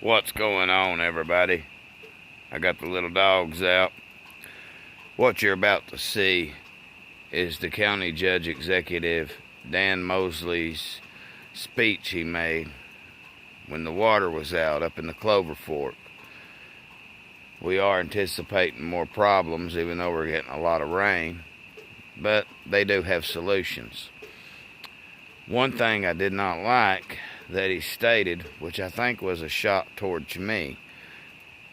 What's going on, everybody? I got the little dogs out. What you're about to see is the county judge executive Dan Mosley's speech he made when the water was out up in the Cloverfork. We are anticipating more problems, even though we're getting a lot of rain, but they do have solutions. One thing I did not like that he stated, which I think was a shot towards me,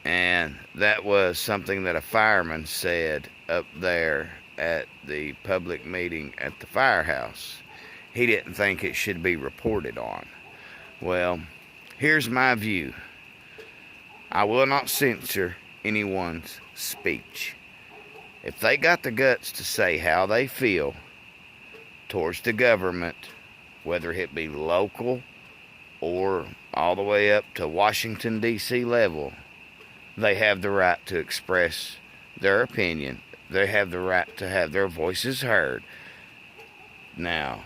and that was something that a fireman said up there at the public meeting at the firehouse. He didn't think it should be reported on. Well, here's my view. I will not censor anyone's speech. If they got the guts to say how they feel towards the government, whether it be local or all the way up to Washington, D.C. level, they have the right to express their opinion. They have the right to have their voices heard. Now,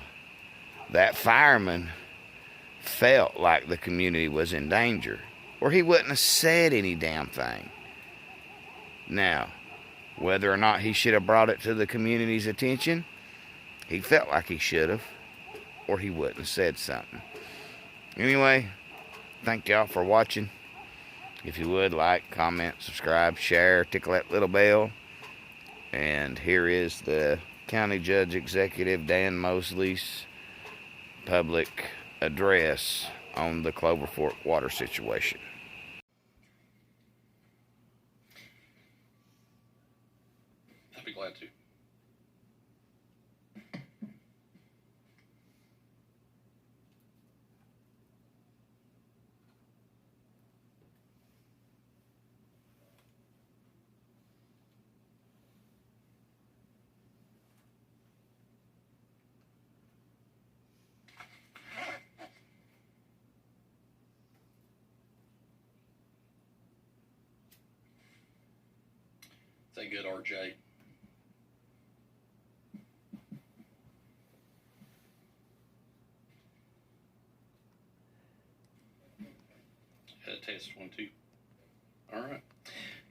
that fireman felt like the community was in danger, or he wouldn't have said any damn thing. Now, whether or not he should have brought it to the community's attention, he felt like he should have, or he wouldn't have said something. Anyway, thank y'all for watching. If you would, like, comment, subscribe, share, tickle that little bell. And here is the County Judge Executive Dan Mosley's public address on the Cloverfork water situation. I'd be glad to. Say good, RJ. Test 1, 2. All right.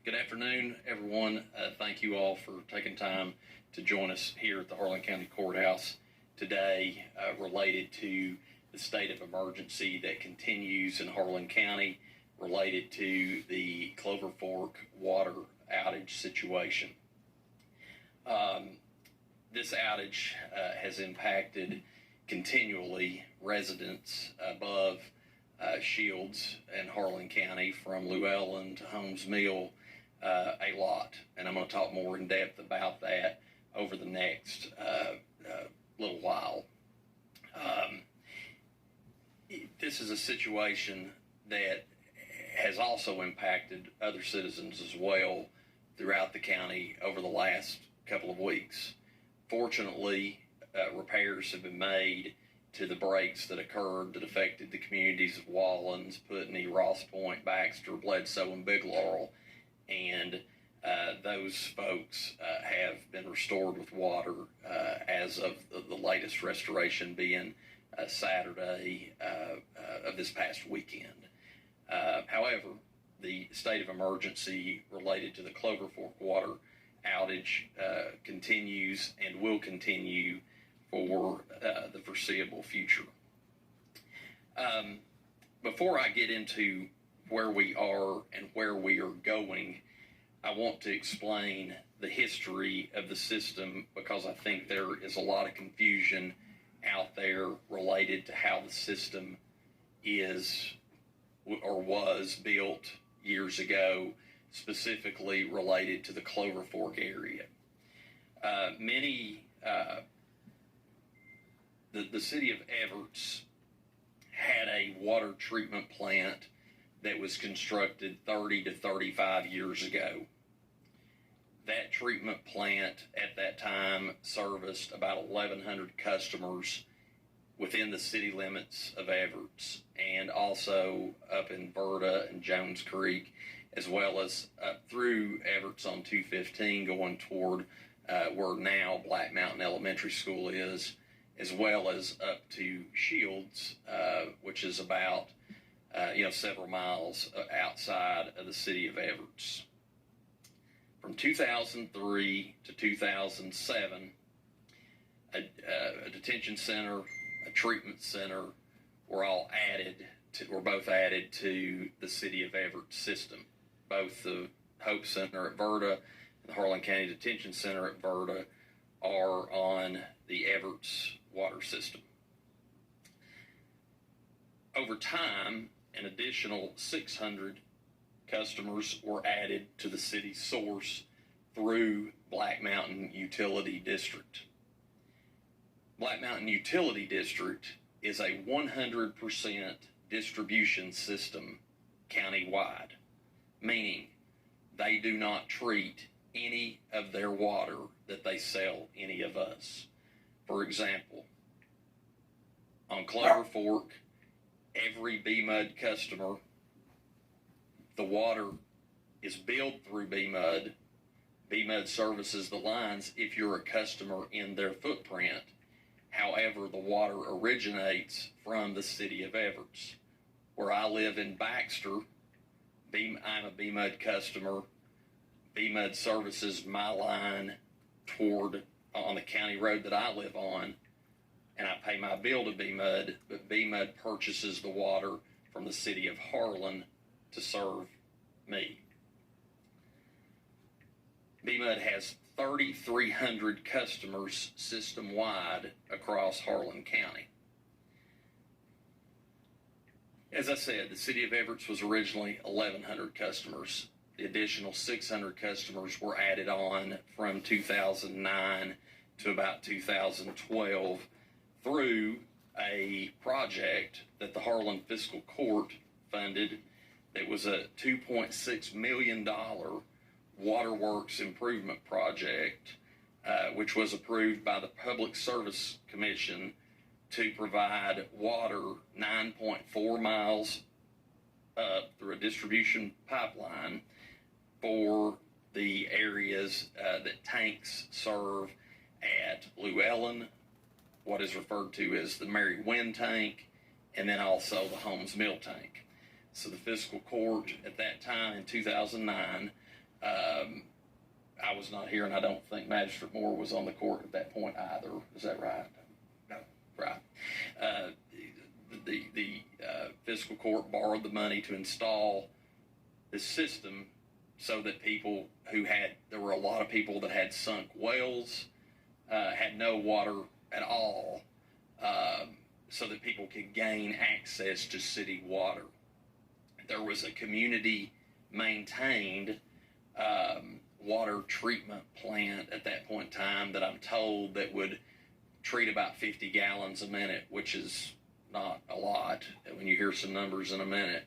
Good afternoon, everyone. Thank you all for taking time to join us here at the Harlan County Courthouse today related to the state of emergency that continues in Harlan County related to the Cloverfork water outage situation. This outage has impacted continually residents above Shields and Harlan County from Llewellyn to Holmes Mill a lot. And I'm going to talk more in depth about that over the next little while. This is a situation that has also impacted other citizens as well throughout the county over the last couple of weeks. Fortunately, repairs have been made to the breaks that occurred that affected the communities of Wallens, Putney, Ross Point, Baxter, Bledsoe, and Big Laurel, and those folks have been restored with water as of the latest restoration being Saturday of this past weekend. However, the state of emergency related to the Cloverfork water outage continues and will continue for the foreseeable future. Before I get into where we are and where we are going, I want to explain the history of the system because I think there is a lot of confusion out there related to how the system is or was built years ago, specifically related to the Cloverfork area. The city of Everts had a water treatment plant that was constructed 30 to 35 years ago. That treatment plant at that time serviced about 1,100 customers within the city limits of Everts and also up in Verda and Jones Creek, as well as up through Everts on 215 going toward where now Black Mountain Elementary School is, as well as up to Shields, which is about several miles outside of the city of Everts. From 2003 to 2007, a detention center, a treatment center were both added to the city of Everts system. Both the Hope Center at Verda and the Harlan County Detention Center at Verda are on the Everts water system. Over time, an additional 600 customers were added to the city's source through Black Mountain Utility District. Black Mountain Utility District is a 100% distribution system countywide, meaning they do not treat any of their water that they sell any of us. For example, on Cloverfork, every BMUD customer, the water is billed through BMUD. BMUD services the lines if you're a customer in their footprint. However, the water originates from the city of Everts. Where I live in Baxter, I'm a BMUD customer. BMUD services my line on the county road that I live on, and I pay my bill to BMUD, but BMUD purchases the water from the city of Harlan to serve me. BMUD has 3,300 customers system-wide across Harlan County. As I said, the city of Everts was originally 1,100 customers. The additional 600 customers were added on from 2009 to about 2012 through a project that the Harlan Fiscal Court funded. It was a $2.6 million waterworks improvement project, which was approved by the Public Service Commission to provide water 9.4 miles up through a distribution pipeline for the areas that tanks serve at Llewellyn, what is referred to as the Mary Wynn tank, and then also the Holmes Mill tank. So the fiscal court at that time in 2009, I was not here, and I don't think Magistrate Moore was on the court at that point either. Is that right? No, right. The fiscal court borrowed the money to install this system so that there were a lot of people that had sunk wells, had no water at all, so that people could gain access to city water. There was a community-maintained water treatment plant at that point in time that I'm told that would treat about 50 gallons a minute, which is not a lot when you hear some numbers in a minute,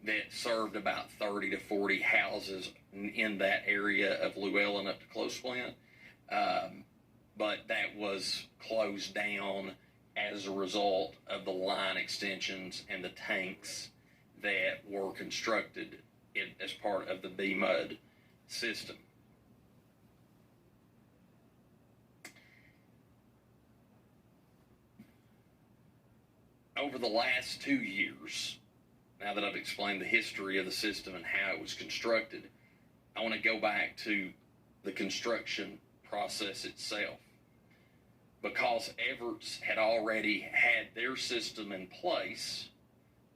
that served about 30 to 40 houses in that area of Llewellyn up to Close Plant. But that was closed down as a result of the line extensions and the tanks that were constructed as part of the BMUD system. Over the last 2 years, now that I've explained the history of the system and how it was constructed, I want to go back to the construction process itself. Because Everts had already had their system in place,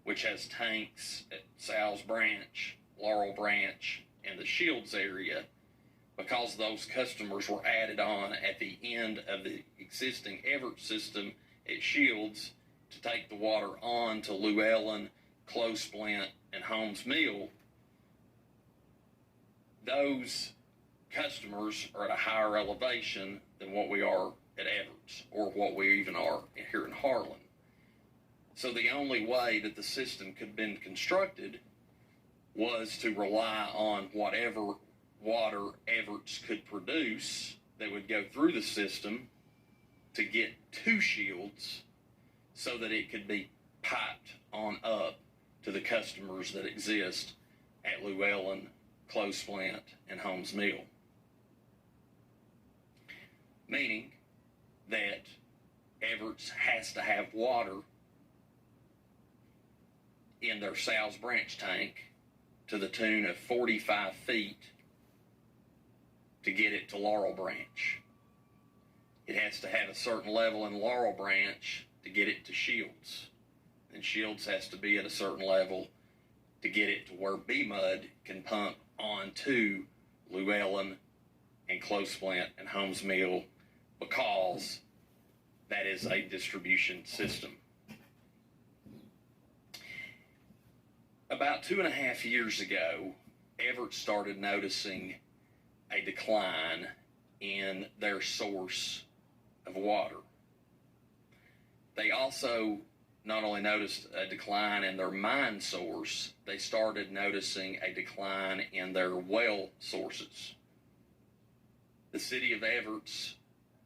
which has tanks at Sal's Branch, Laurel Branch, and the Shields area, because those customers were added on at the end of the existing Everts system at Shields to take the water on to Llewellyn, Close Plant, and Holmes Mill, those customers are at a higher elevation than what we are at Everts, or what we even are here in Harlan. So the only way that the system could have been constructed was to rely on whatever water Everts could produce that would go through the system to get to Shields so that it could be piped on up to the customers that exist at Llewellyn, Close Plant, and Holmes Mill. Meaning that Everts has to have water in their Sal's Branch tank to the tune of 45 feet to get it to Laurel Branch. It has to have a certain level in Laurel Branch to get it to Shields. And Shields has to be at a certain level to get it to where B-Mud can pump onto Llewellyn and Close Flint and Holmes Mill, because that is a distribution system. About 2.5 years ago, Everett started noticing a decline in their source of water. They also not only noticed a decline in their mine source, they started noticing a decline in their well sources. The city of Everett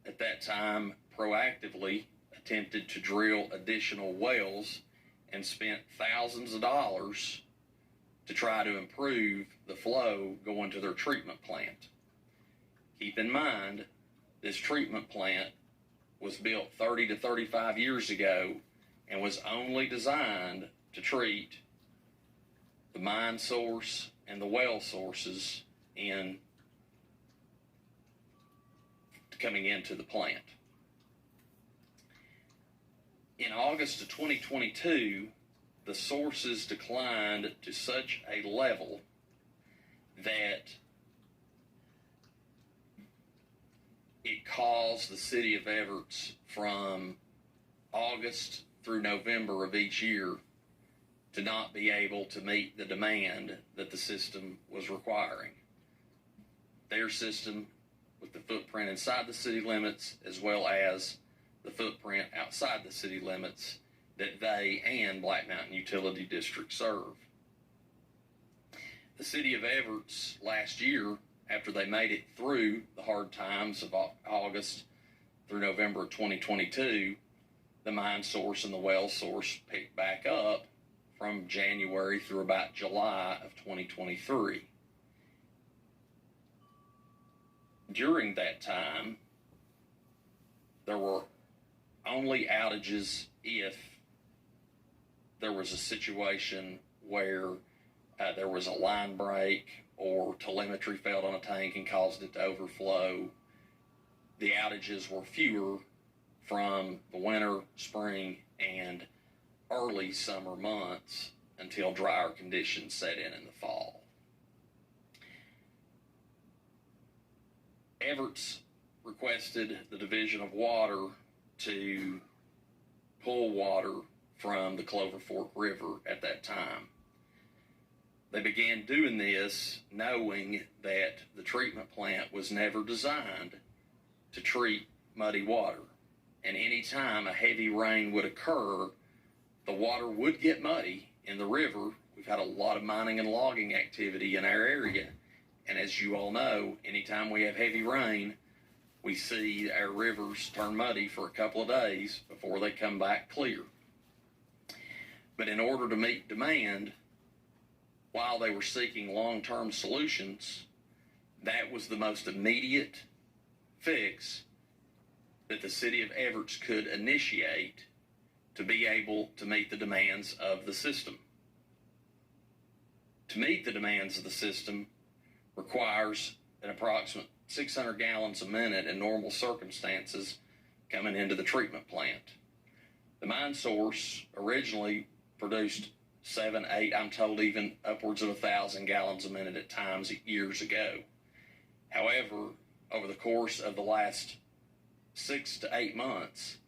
at that time proactively attempted to drill additional wells and spent thousands of dollars to try to improve the flow going to their treatment plant. Keep in mind, this treatment plant was built 30 to 35 years ago and was only designed to treat the mine source and the well sources coming into the plant. In August of 2022, the sources declined to such a level that it caused the city of Everett from August through November of each year to not be able to meet the demand that the system was requiring. Their system, with the footprint inside the city limits as well as the footprint outside the city limits that they and Black Mountain Utility District serve. The city of Everett last year, after they made it through the hard times of August through November of 2022, the mine source and the well source picked back up from January through about July of 2023. During that time, there were only outages if there was a situation where there was a line break or telemetry failed on a tank and caused it to overflow. The outages were fewer from the winter, spring, and early summer months until drier conditions set in the fall. Everett's requested the Division of Water to pull water from the Cloverfork River at that time. They began doing this knowing that the treatment plant was never designed to treat muddy water. And any time a heavy rain would occur, the water would get muddy in the river. We've had a lot of mining and logging activity in our area. And as you all know, anytime we have heavy rain, we see our rivers turn muddy for a couple of days before they come back clear. But in order to meet demand, while they were seeking long-term solutions, that was the most immediate fix that the city of Everett could initiate to be able to meet the demands of the system. To meet the demands of the system requires an approximate 600 gallons a minute in normal circumstances coming into the treatment plant. The mine source originally produced 7, 8, I'm told even upwards of 1,000 gallons a minute at times years ago. However, over the course of the last 6 to 8 months,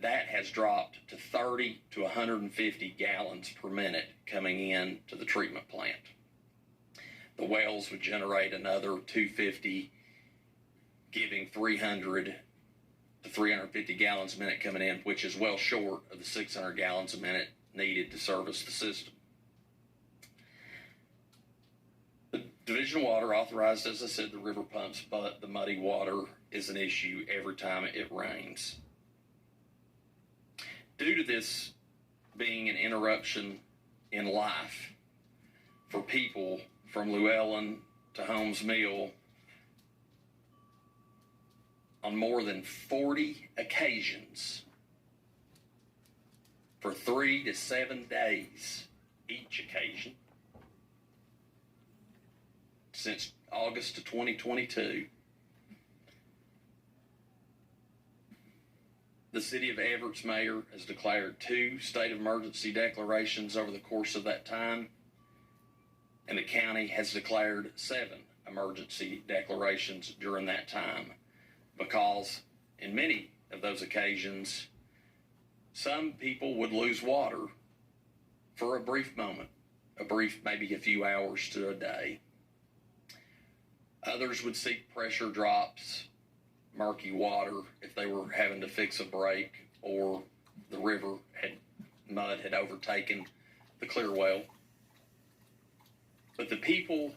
that has dropped to 30 to 150 gallons per minute coming in to the treatment plant. The wells would generate another 250, giving 300 to 350 gallons a minute coming in, which is well short of the 600 gallons a minute needed to service the system. The Division of Water authorized, as I said, the river pumps, but the muddy water is an issue every time it rains. Due to this being an interruption in life for people from Llewellyn to Holmes Mill, on more than 40 occasions for 3 to 7 days each occasion since August of 2022. The city of Everett's mayor has declared 2 state of emergency declarations over the course of that time, and the county has declared 7 emergency declarations during that time, because in many of those occasions, some people would lose water for a brief moment, maybe a few hours to a day. Others would seek pressure drops, murky water if they were having to fix a break, or the mud had overtaken the clear well. But the people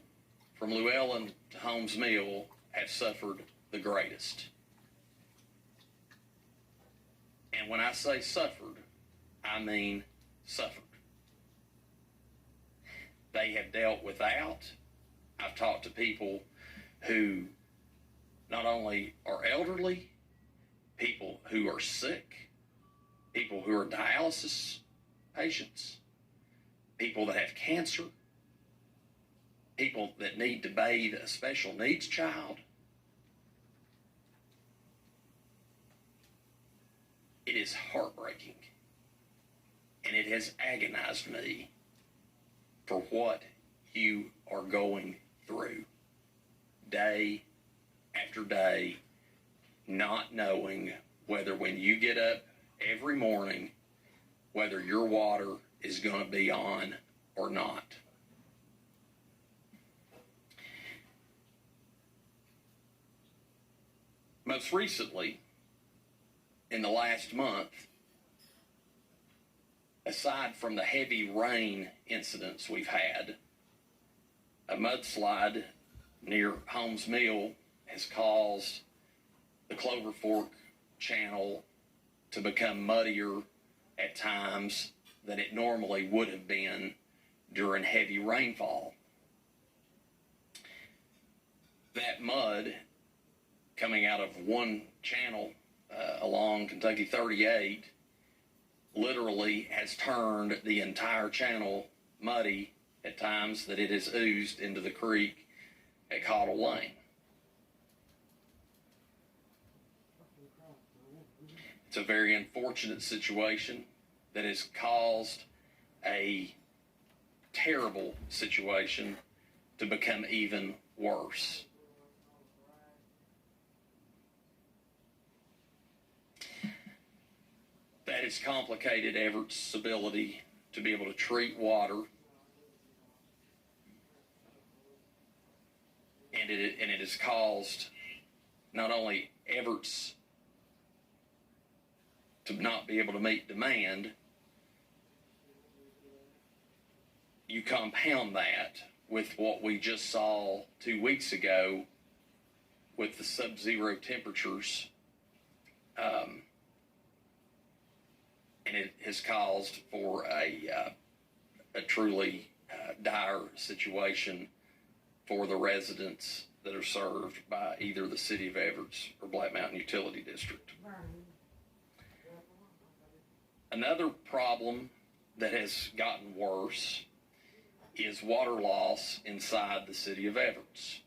from Llewellyn to Holmes Mill have suffered the greatest. And when I say suffered, I mean suffered. They have dealt without. I've talked to people who not only are elderly, people who are sick, people who are dialysis patients, people that have cancer, people that need to bathe a special needs child. It is heartbreaking, and it has agonized me for what you are going through day after day, not knowing whether when you get up every morning, whether your water is going to be on or not. Most recently, in the last month, aside from the heavy rain incidents we've had, a mudslide near Holmes Mill has caused the Cloverfork channel to become muddier at times than it normally would have been during heavy rainfall. That mud coming out of one channel along Kentucky 38 literally has turned the entire channel muddy at times, that it has oozed into the creek at Cottle Lane. It's a very unfortunate situation that has caused a terrible situation to become even worse. That has complicated Everett's ability to be able to treat water, and it has caused not only Everett's to not be able to meet demand, you compound that with what we just saw 2 weeks ago with the sub-zero temperatures, and it has caused for a truly dire situation for the residents that are served by either the City of Everett's or Black Mountain Utility District. Another problem that has gotten worse is water loss inside the City of Everett's.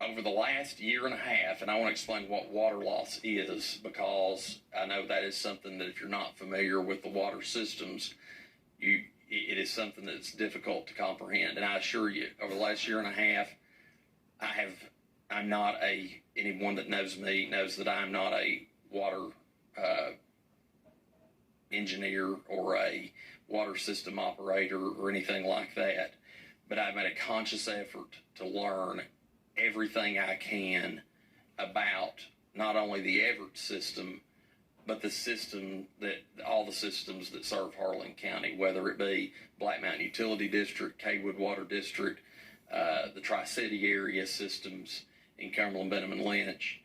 Over the last year and a half, and I want to explain what water loss is, because I know that is something that if you're not familiar with the water systems, it is something that's difficult to comprehend. And I assure you, over the last year and a half, anyone that knows me knows that I'm not a water engineer or a water system operator or anything like that. But I've made a conscious effort to learn everything I can about not only the Everett system, but all the systems that serve Harlan County, whether it be Black Mountain Utility District, Kaywood Water District, the Tri-City area systems in Cumberland, Benham, and Lynch,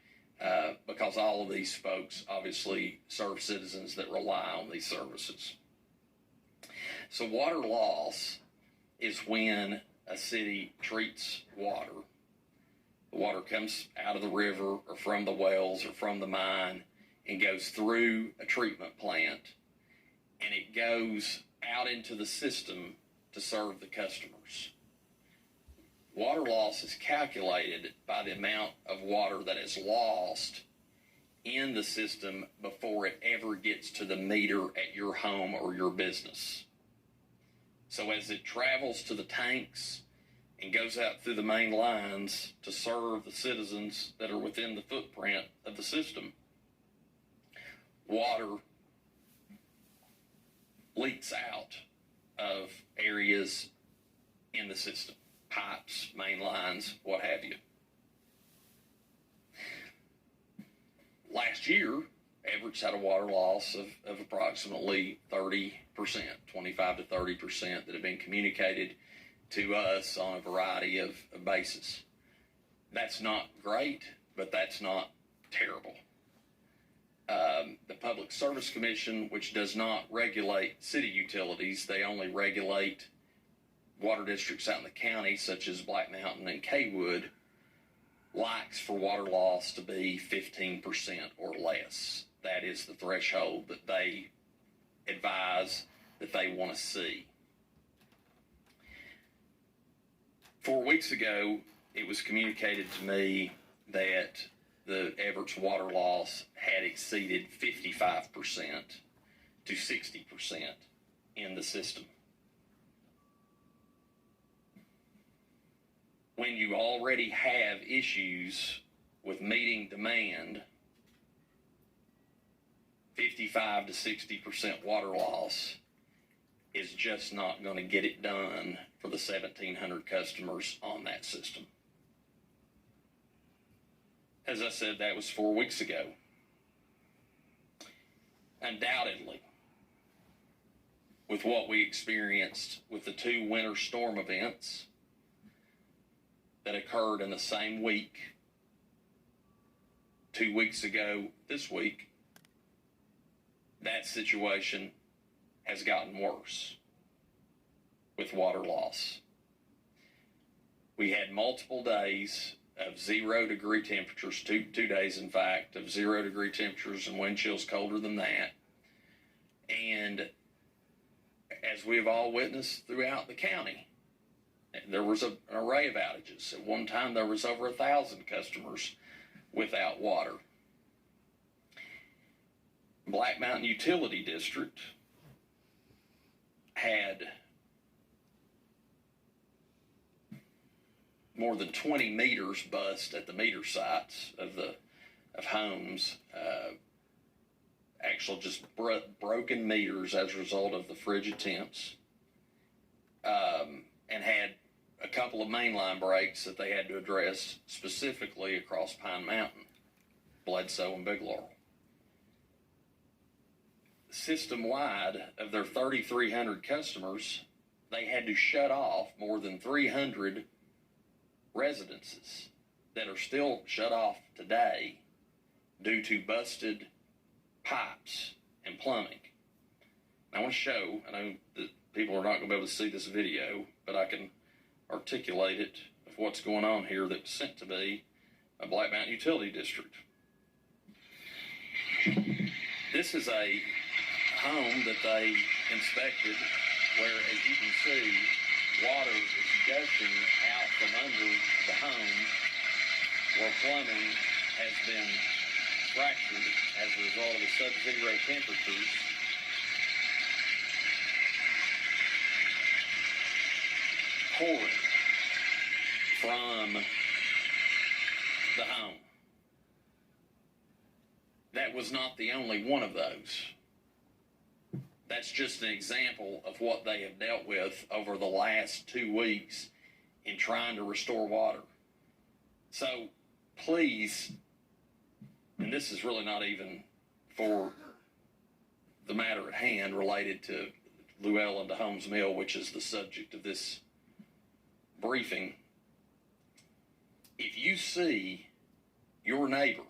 because all of these folks obviously serve citizens that rely on these services. So water loss is when a city treats water. The water comes out of the river or from the wells or from the mine and goes through a treatment plant, and it goes out into the system to serve the customers. Water loss is calculated by the amount of water that is lost in the system before it ever gets to the meter at your home or your business. So as it travels to the tanks and goes out through the main lines to serve the citizens that are within the footprint of the system, water leaks out of areas in the system, pipes, main lines, what have you. Last year, Everett's had a water loss of approximately 30%, 25 to 30% that have been communicated to us on a variety of bases. That's not great, but that's not terrible. The Public Service Commission, which does not regulate city utilities, they only regulate water districts out in the county, such as Black Mountain and Kaywood, likes for water loss to be 15% or less. That is the threshold that they advise that they want to see. 4 weeks ago, it was communicated to me that the Everett's water loss had exceeded 55% to 60% in the system. When you already have issues with meeting demand, 55 to 60% water loss is just not going to get it done for the 1,700 customers on that system. As I said, that was 4 weeks ago. Undoubtedly, with what we experienced with the 2 winter storm events that occurred in the same week, 2 weeks ago this week, that situation has gotten worse with water loss. We had multiple days of 0 degree temperatures, two days in fact, of 0 degree temperatures and wind chills colder than that. And as we've all witnessed throughout the county, there was an array of outages. At one time, there was over 1,000 customers without water. Black Mountain Utility District had more than 20 meters bust at the meter sites of homes, actual just broken meters as a result of the frigid temps, and had a couple of mainline breaks that they had to address specifically across Pine Mountain, Bledsoe, and Big Laurel. System-wide, of their 3,300 customers, they had to shut off more than 300 residences that are still shut off today due to busted pipes and plumbing. I want to show, I know that people are not going to be able to see this video, but I can articulate it of what's going on here that was sent to me by Black Mountain Utility District. This is a home that they inspected where, as you can see, water is gushing out from under the home where plumbing has been fractured as a result of the sub-zero temperatures. Pouring from the home. That was not the only one of those. That's just an example of what they have dealt with over the last 2 weeks in trying to restore water. So please, and this is really not even for the matter at hand related to Llewellyn to Holmes Mill, which is the subject of this briefing. If you see your neighbor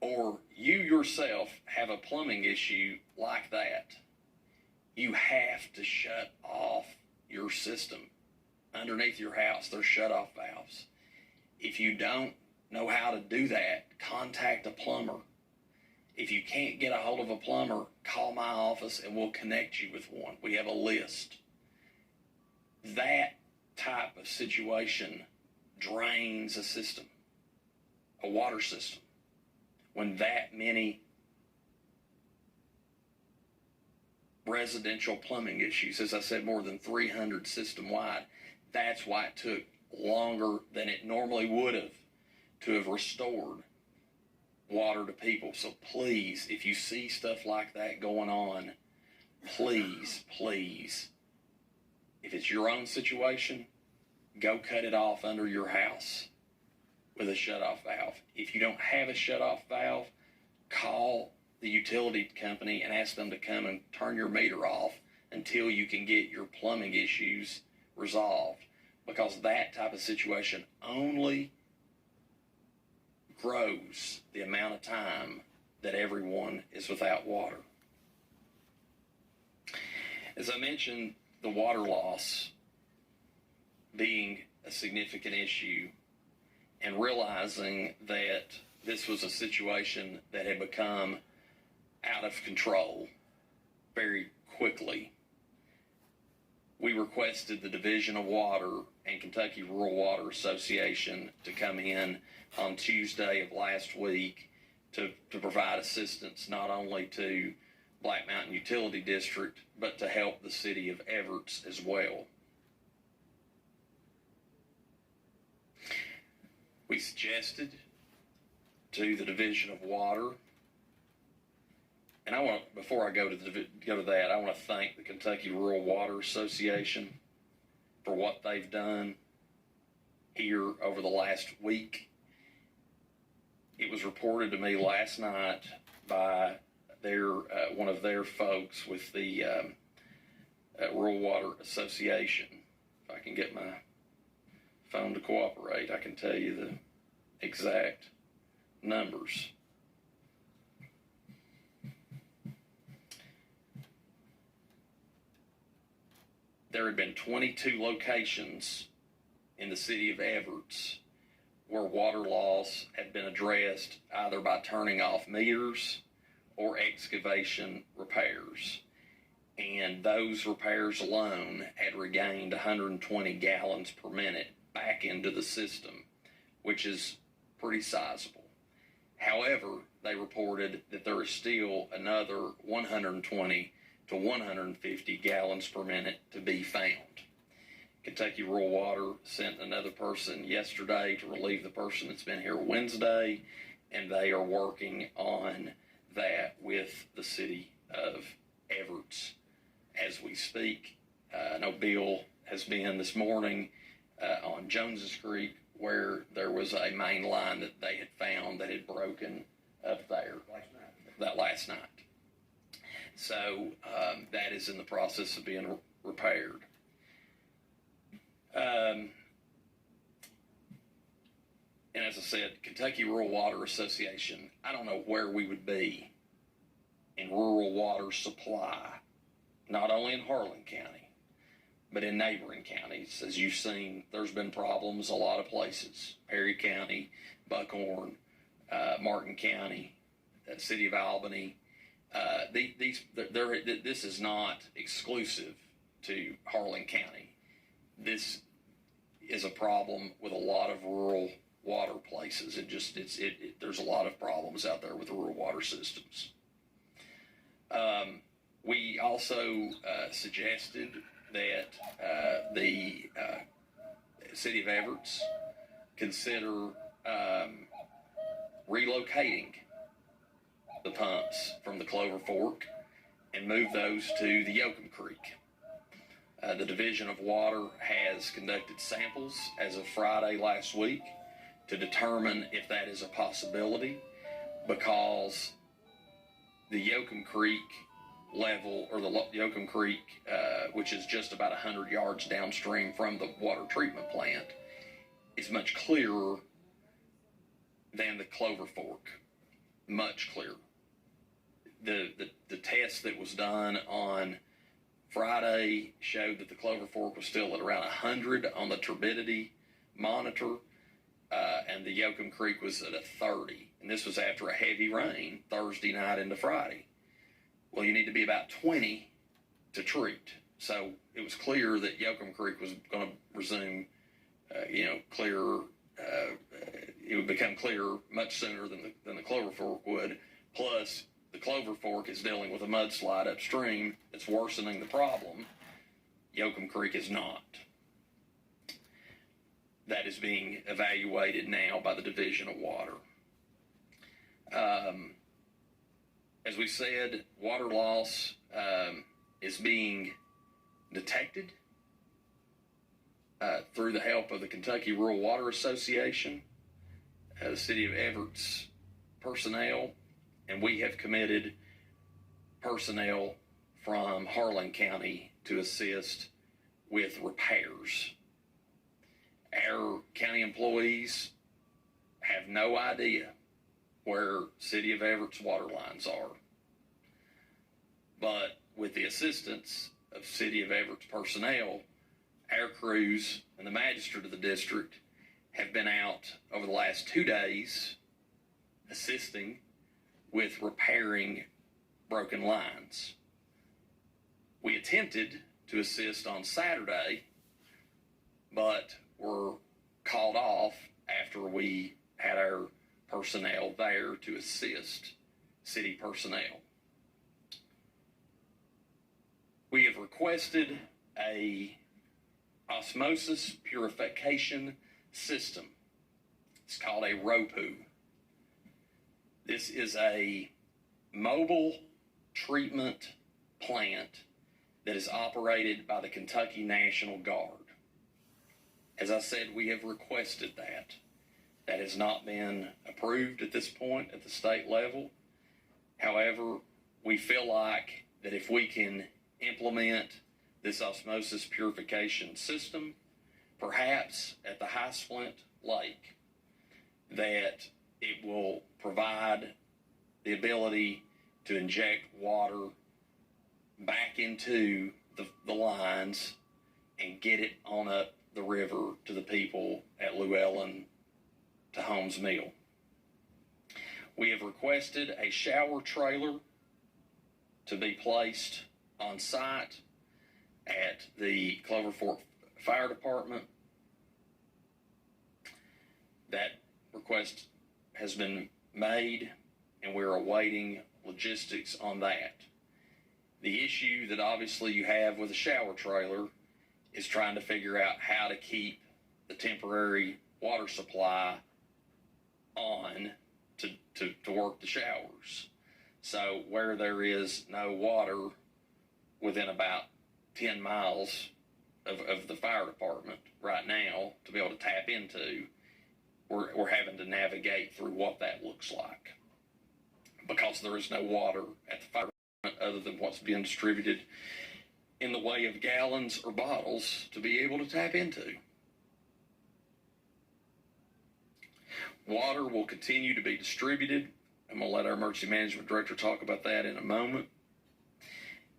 or you yourself have a plumbing issue like that, you have to shut off your system. Underneath your house, there's shut-off valves. If you don't know how to do that, contact a plumber If you can't get a hold of a plumber, call my office and we'll connect you with one. We have a list. That type of situation drains a system, a water system. When that many residential plumbing issues, as I said, more than 300 system-wide, that's why it took longer than it normally would have to have restored water to people. So please, if you see stuff like that going on, please, if it's your own situation, go cut it off under your house with a shutoff valve. If you don't have a shutoff valve, call the utility company and ask them to come and turn your meter off until you can get your plumbing issues resolved, because that type of situation only grows the amount of time that everyone is without water. As I mentioned, the water loss being a significant issue, and realizing that this was a situation that had become out of control very quickly, we requested the Division of Water and Kentucky Rural Water Association to come in on Tuesday of last week to provide assistance not only to Black Mountain Utility District, but to help the city of Everts as well. We suggested to the Division of Water, and before I go to that, I want to thank the Kentucky Rural Water Association for what they've done here over the last week. It was reported to me last night by one of their folks with the Rural Water Association. If I can get my phone to cooperate, I can tell you the exact numbers. There had been 22 locations in the city of Everts where water loss had been addressed either by turning off meters or excavation repairs. And those repairs alone had regained 120 gallons per minute back into the system, which is pretty sizable. However, they reported that there is still another 120 to 150 gallons per minute to be found. Kentucky Rural Water sent another person yesterday to relieve the person that's been here Wednesday, and they are working on that with the city of Everts as we speak. I know Bill has been this morning on Jones's Creek, where there was a main line that they had found that had broken up there last night. So that is in the process of being repaired. And as I said, Kentucky Rural Water Association, I don't know where we would be in rural water supply, not only in Harlan County, but in neighboring counties. As you've seen, there's been problems a lot of places. Perry County, Buckhorn, Martin County, City of Albany. This is not exclusive to Harlan County. This is a problem with a lot of rural water places. There's a lot of problems out there with the rural water systems. We also suggested that the city of Everts consider relocating the pumps from the Cloverfork and move those to the Yoakum Creek. The Division of Water has conducted samples as of Friday last week to determine if that is a possibility, because the Yoakum Creek level, or the Yoakum Creek, which is just about 100 yards downstream from the water treatment plant, is much clearer than the Cloverfork. Much clearer. The test that was done on Friday showed that the Cloverfork was still at around 100 on the turbidity monitor. and the Yoakum Creek was at a 30. And this was after a heavy rain Thursday night into Friday. Well, you need to be about 20 to treat. So it was clear that Yoakum Creek was going to resume, clearer. It would become clearer much sooner than the Cloverfork would. Plus, the Cloverfork is dealing with a mudslide upstream that's worsening the problem. Yoakum Creek is not. That is being evaluated now by the Division of Water. As we said, water loss is being detected through the help of the Kentucky Rural Water Association, the City of Everett's personnel, and we have committed personnel from Harlan County to assist with repairs. Our county employees have no idea where City of Everett's water lines are. But with the assistance of City of Everett's personnel, our crews and the magistrate of the district have been out over the last 2 days assisting with repairing broken lines. We attempted to assist on Saturday, but were called off after we had our personnel there to assist city personnel. We have requested a osmosis purification system. It's called a ROPU. This is a mobile treatment plant that is operated by the Kentucky National Guard. As I said, we have requested that. That has not been approved at this point at the state level. However, we feel like that if we can implement this osmosis purification system, perhaps at the High Splint Lake, that it will provide the ability to inject water back into the lines and get it on up the river to the people at Llewellyn to Holmes Mill. We have requested a shower trailer to be placed on site at the Cloverfork Fire Department. That request has been made, and we're awaiting logistics on that. The issue that obviously you have with a shower trailer is trying to figure out how to keep the temporary water supply on to work the showers. So where there is no water within about 10 miles of the fire department right now to be able to tap into, we're having to navigate through what that looks like, because there is no water at the fire department other than what's being distributed in the way of gallons or bottles to be able to tap into. Water will continue to be distributed. I'm going to let our emergency management director talk about that in a moment.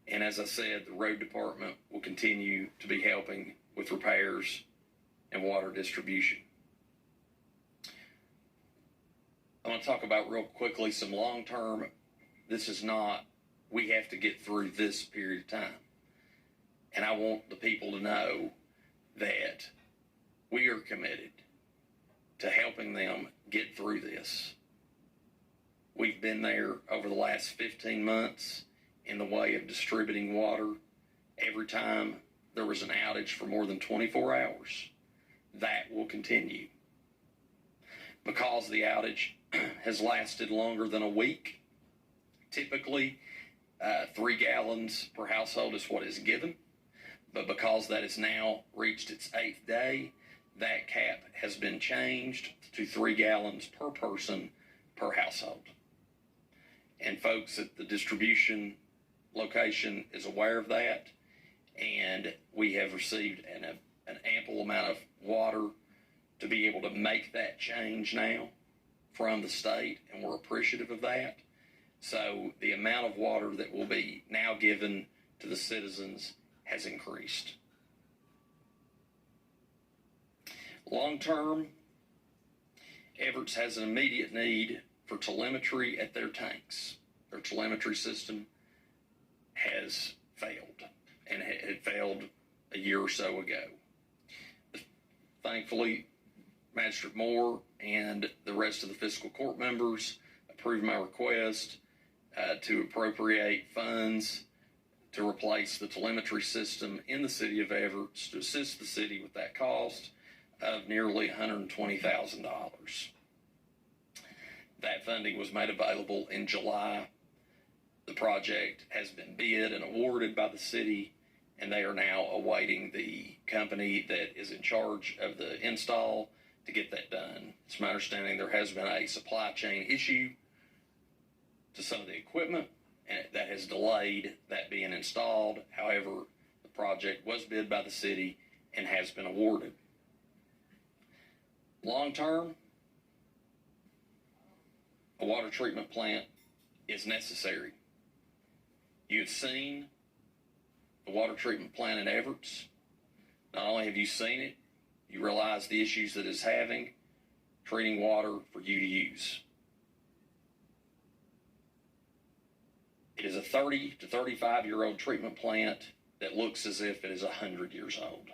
And as I said, the road department will continue to be helping with repairs and water distribution. I want to talk about real quickly some long-term. This is not, we have to get through this period of time. And I want the people to know that we are committed to helping them get through this. We've been there over the last 15 months in the way of distributing water every time there was an outage for more than 24 hours. That will continue. Because the outage has lasted longer than a week, typically 3 gallons per household is what is given. But because that has now reached its 8th day, that cap has been changed to 3 gallons per person per household. And folks at the distribution location is aware of that, and we have received an ample amount of water to be able to make that change now from the state, and we're appreciative of that. So the amount of water that will be now given to the citizens has increased. Long term, Everett's has an immediate need for telemetry at their tanks. Their telemetry system has failed, and it failed a year or so ago. Thankfully, Magistrate Moore and the rest of the fiscal court members approved my request to appropriate funds to replace the telemetry system in the city of Everett to assist the city with that cost of nearly $120,000. That funding was made available in July. The project has been bid and awarded by the city, and they are now awaiting the company that is in charge of the install to get that done. It's my understanding there has been a supply chain issue to some of the equipment, and that has delayed that being installed. However, the project was bid by the city and has been awarded. Long term, a water treatment plant is necessary. You've seen the water treatment plant in Everett. Not only have you seen it, you realize the issues that it's having treating water for you to use. It is a 30 to 35-year-old treatment plant that looks as if it is 100 years old.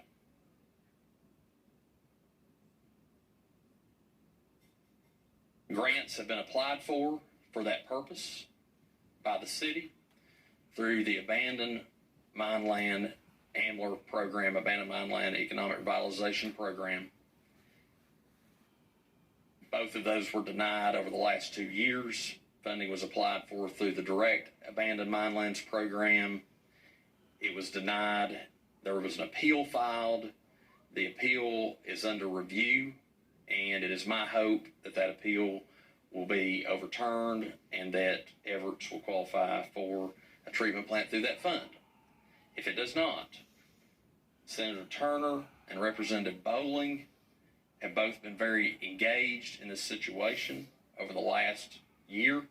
Grants have been applied for that purpose by the city through the Abandoned Mine Land AMLR program, Abandoned Mine Land Economic Revitalization Program. Both of those were denied over the last 2 years. Funding was applied for through the Direct Abandoned Mine Lands program. It was denied. There was an appeal filed. The appeal is under review, and it is my hope that that appeal will be overturned and that Everett will qualify for a treatment plant through that fund. If it does not, Senator Turner and Representative Bowling have both been very engaged in this situation over the last year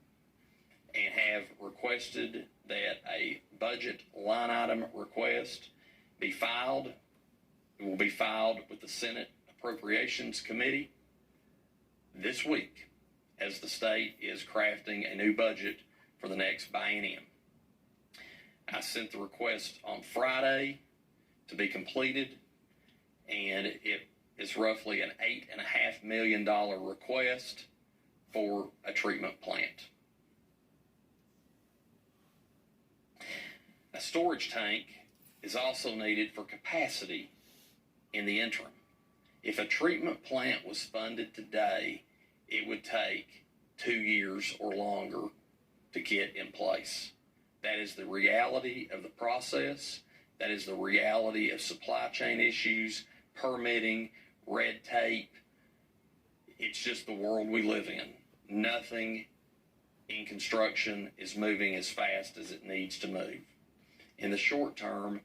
and have requested that a budget line item request be filed. It will be filed with the Senate Appropriations Committee this week as the state is crafting a new budget for the next biennium. I sent the request on Friday to be completed, and it is roughly an $8.5 million request for a treatment plant. A storage tank is also needed for capacity in the interim. If a treatment plant was funded today, it would take 2 years or longer to get in place. That is the reality of the process. That is the reality of supply chain issues, permitting, red tape. It's just the world we live in. Nothing in construction is moving as fast as it needs to move. In the short term,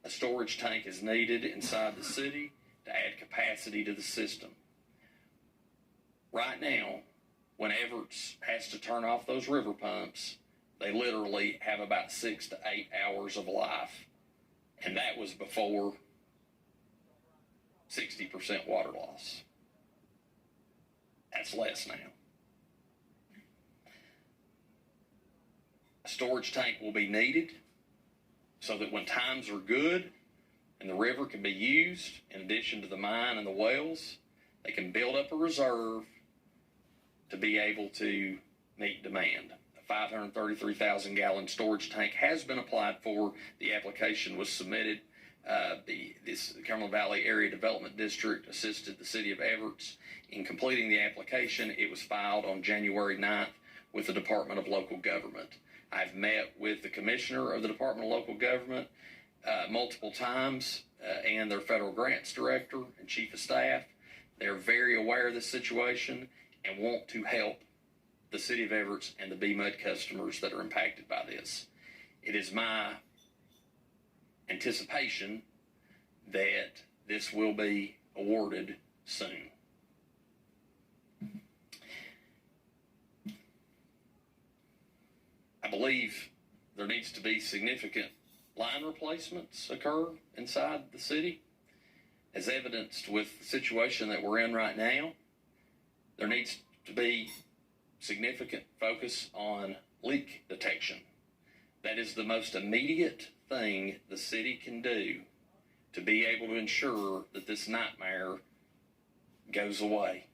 a storage tank is needed inside the city to add capacity to the system. Right now, when Everett has to turn off those river pumps, they literally have about 6 to 8 hours of life. And that was before 60% water loss. That's less now. A storage tank will be needed so that when times are good and the river can be used in addition to the mine and the wells, they can build up a reserve to be able to meet demand. A 533,000 gallon storage tank has been applied for. The application was submitted. This Cumberland Valley Area Development District assisted the city of Everett in completing the application. It was filed on January 9th with the Department of Local Government. I've met with the Commissioner of the Department of Local Government multiple times and their Federal Grants Director and Chief of Staff. They're very aware of this situation and want to help the city of Everett and the BMUD customers that are impacted by this. It is my anticipation that this will be awarded soon. I believe there needs to be significant line replacements occur inside the city, as evidenced with the situation that we're in right now. There needs to be significant focus on leak detection. That is the most immediate thing the city can do to be able to ensure that this nightmare goes away.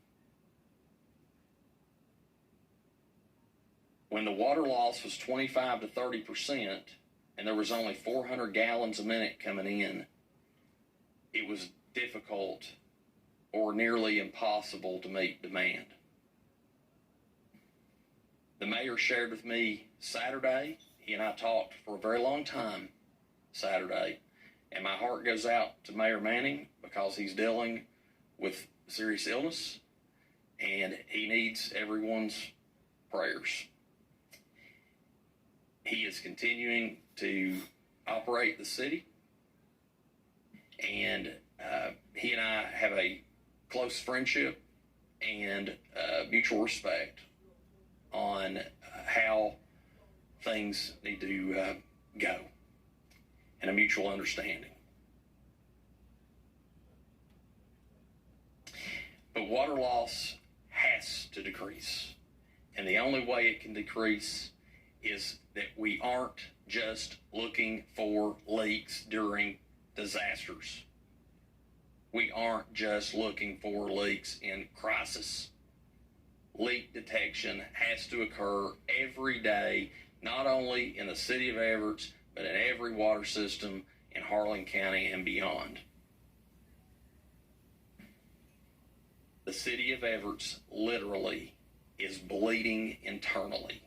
When the water loss was 25 to 30% and there was only 400 gallons a minute coming in, it was difficult or nearly impossible to meet demand. The mayor shared with me Saturday. He and I talked for a very long time Saturday, and my heart goes out to Mayor Manning because he's dealing with serious illness and he needs everyone's prayers. He is continuing to operate the city, and he and I have a close friendship and mutual respect on how things need to go, and a mutual understanding. But water loss has to decrease, and the only way it can decrease is that we aren't just looking for leaks during disasters. We aren't just looking for leaks in crisis. Leak detection has to occur every day, not only in the city of Everett, but in every water system in Harlan County and beyond. The city of Everett literally is bleeding internally.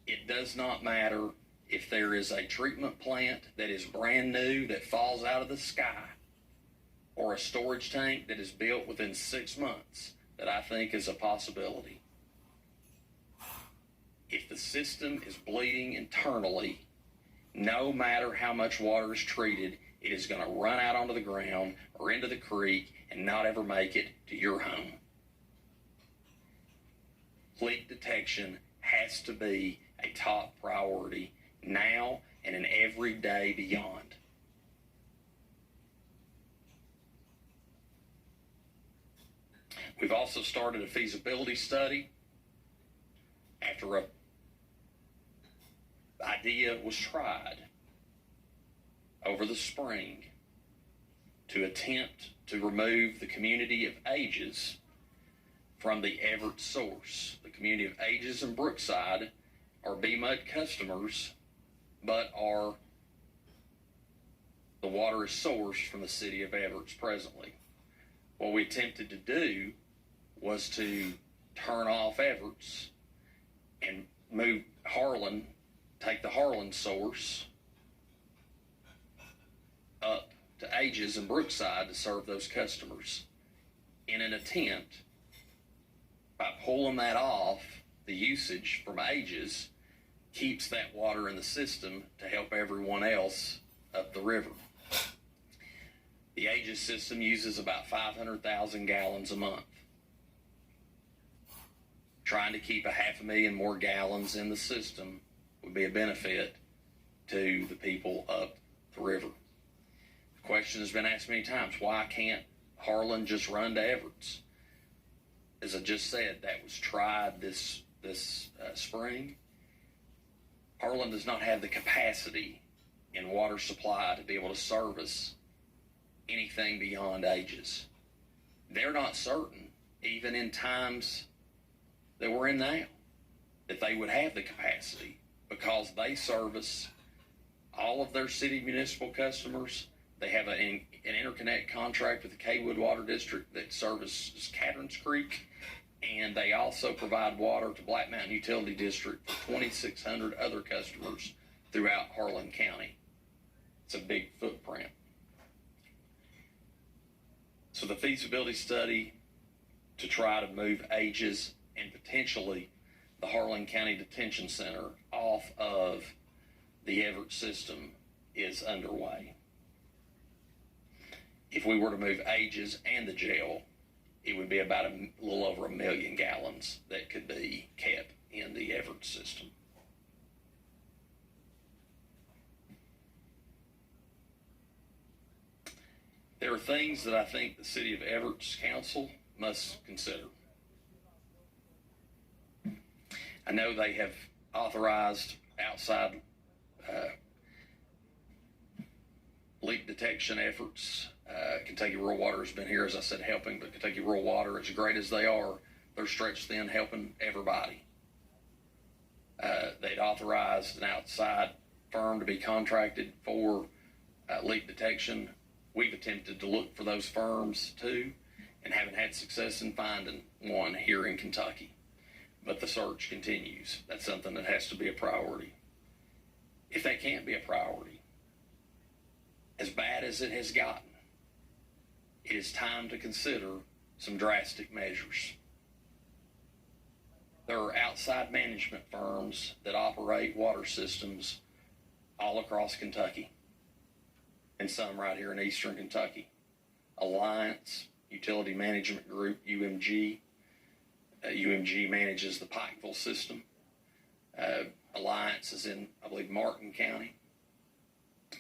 It does not matter if there is a treatment plant that is brand new that falls out of the sky, or a storage tank that is built within 6 months that I think is a possibility. If the system is bleeding internally, no matter how much water is treated, it is going to run out onto the ground or into the creek and not ever make it to your home. Leak detection has to be a top priority now and in every day beyond. We've also started a feasibility study after an idea was tried over the spring to attempt to remove the community of Ages from the Everett source. The community of Ages and Brookside are BMUD customers, but the water is sourced from the city of Everett presently. What we attempted to do was to turn off Everett's and move Harlan, take the Harlan source up to Ages and Brookside to serve those customers. In an attempt, by pulling that off, the usage from Ages keeps that water in the system to help everyone else up the river. The Ages system uses about 500,000 gallons a month. Trying to keep 500,000 more gallons in the system would be a benefit to the people up the river. The question has been asked many times, why can't Harlan just run to Everett's? As I just said, that was tried this spring. Harlan does not have the capacity in water supply to be able to service anything beyond Ages. They're not certain, even in times that we're in now, that they would have the capacity, because they service all of their city municipal customers. They have an interconnect contract with the Kaywood Water District that services Catrins Creek, and they also provide water to Black Mountain Utility District for 2,600 other customers throughout Harlan County. It's a big footprint. So the feasibility study to try to move Ages and potentially the Harlan County Detention Center off of the Everett system is underway. If we were to move Ages and the jail, it would be about a little over 1 million gallons that could be kept in the Everett system. There are things that I think the City of Everett's Council must consider. I know they have authorized outside leak detection efforts. Kentucky Rural Water has been here, as I said, helping, but Kentucky Rural Water, as great as they are, they're stretched thin helping everybody. They'd authorized an outside firm to be contracted for leak detection. We've attempted to look for those firms too and haven't had success in finding one here in Kentucky. But the search continues. That's something that has to be a priority. If that can't be a priority, as bad as it has gotten, it is time to consider some drastic measures. There are outside management firms that operate water systems all across Kentucky, and some right here in eastern Kentucky. Alliance Utility Management Group, UMG. UMG manages the Pikeville system. Alliance is in, I believe, Martin County.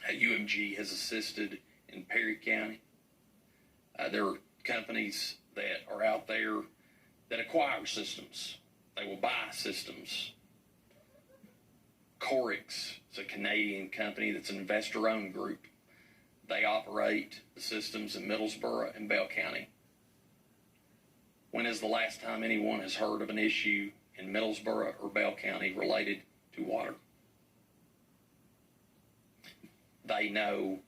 UMG has assisted in Perry County. There are companies that are out there that acquire systems. They will buy systems. Corix is a Canadian company that's an investor-owned group. They operate the systems in Middlesboro and Bell County. When is the last time anyone has heard of an issue in Middlesboro or Bell County related to water? They know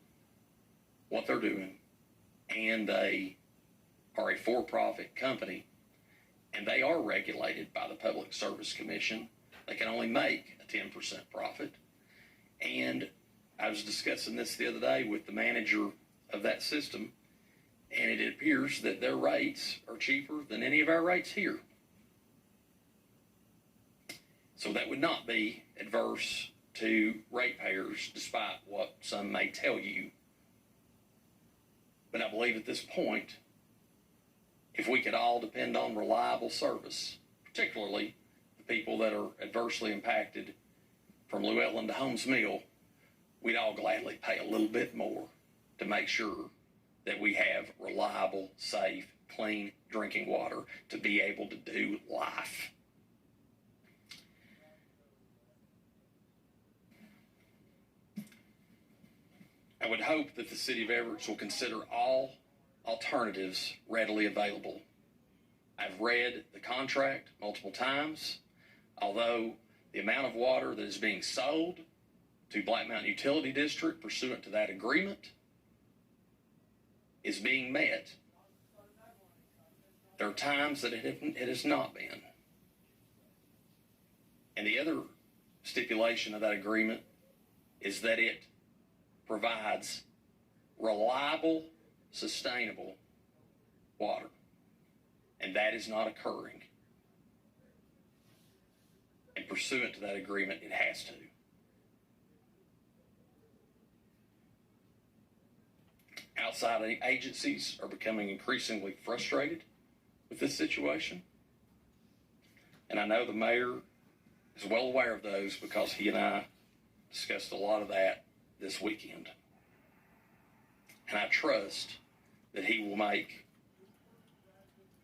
what they're doing, and they are a for-profit company, and they are regulated by the Public Service Commission. They can only make a 10% profit. And I was discussing this the other day with the manager of that system, and it appears that their rates are cheaper than any of our rates here. So that would not be adverse to ratepayers, despite what some may tell you. But I believe at this point, if we could all depend on reliable service, particularly the people that are adversely impacted from Llewellyn to Holmes Mill, we'd all gladly pay a little bit more to make sure that we have reliable, safe, clean drinking water to be able to do life. I would hope that the City of Everett will consider all alternatives readily available. I've read the contract multiple times. Although the amount of water that is being sold to Black Mountain Utility District pursuant to that agreement is being met, there are times that it has not been. And the other stipulation of that agreement is that it provides reliable, sustainable water. And that is not occurring. And pursuant to that agreement, it has to. Outside agencies are becoming increasingly frustrated with this situation. And I know the mayor is well aware of those because he and I discussed a lot of that this weekend. And I trust that he will make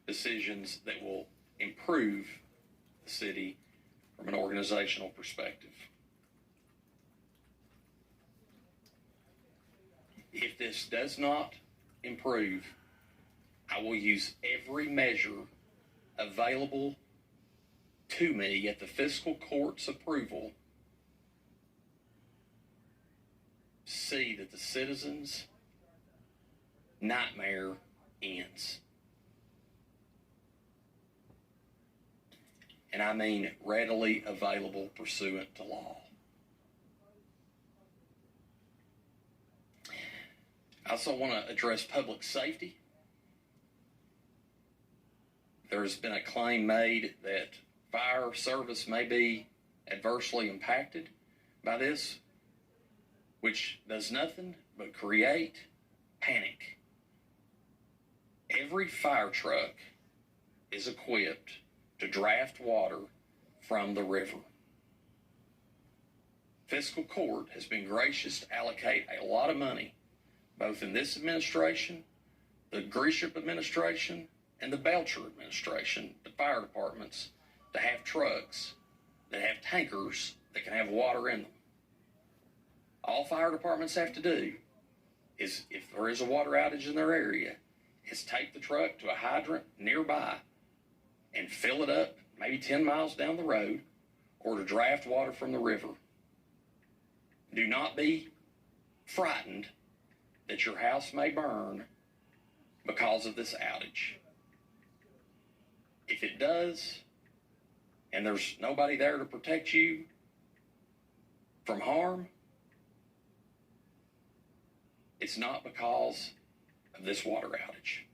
decisions that will improve the city from an organizational perspective. If this does not improve, I will use every measure available to me at the fiscal court's approval to see that the citizens' nightmare ends. And I mean readily available pursuant to law. I also want to address public safety. There's been a claim made that fire service may be adversely impacted by this, which does nothing but create panic. Every fire truck is equipped to draft water from the river. Fiscal court has been gracious to allocate a lot of money, both in this administration, the Grisham administration, and the Belcher administration, the fire departments, to have trucks that have tankers that can have water in them. All fire departments have to do is, if there is a water outage in their area, is take the truck to a hydrant nearby and fill it up maybe 10 miles down the road, or to draft water from the river. Do not be frightened that your house may burn because of this outage. If it does, and there's nobody there to protect you from harm, it's not because of this water outage.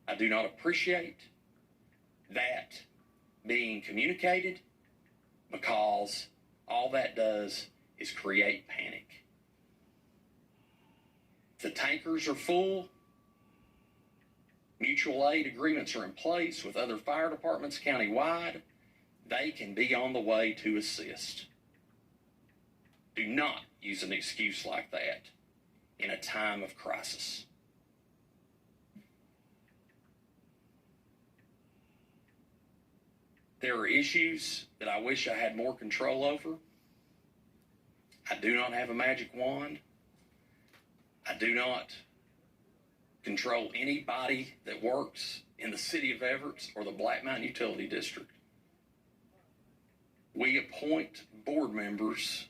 I do not appreciate that being communicated, because all that does is create panic. The tankers are full. Mutual aid agreements are in place with other fire departments countywide. They can be on the way to assist. Do not use an excuse like that in a time of crisis. There are issues that I wish I had more control over. I do not have a magic wand. I do not control anybody that works in the city of Everett or the Black Mountain Utility District. We appoint board members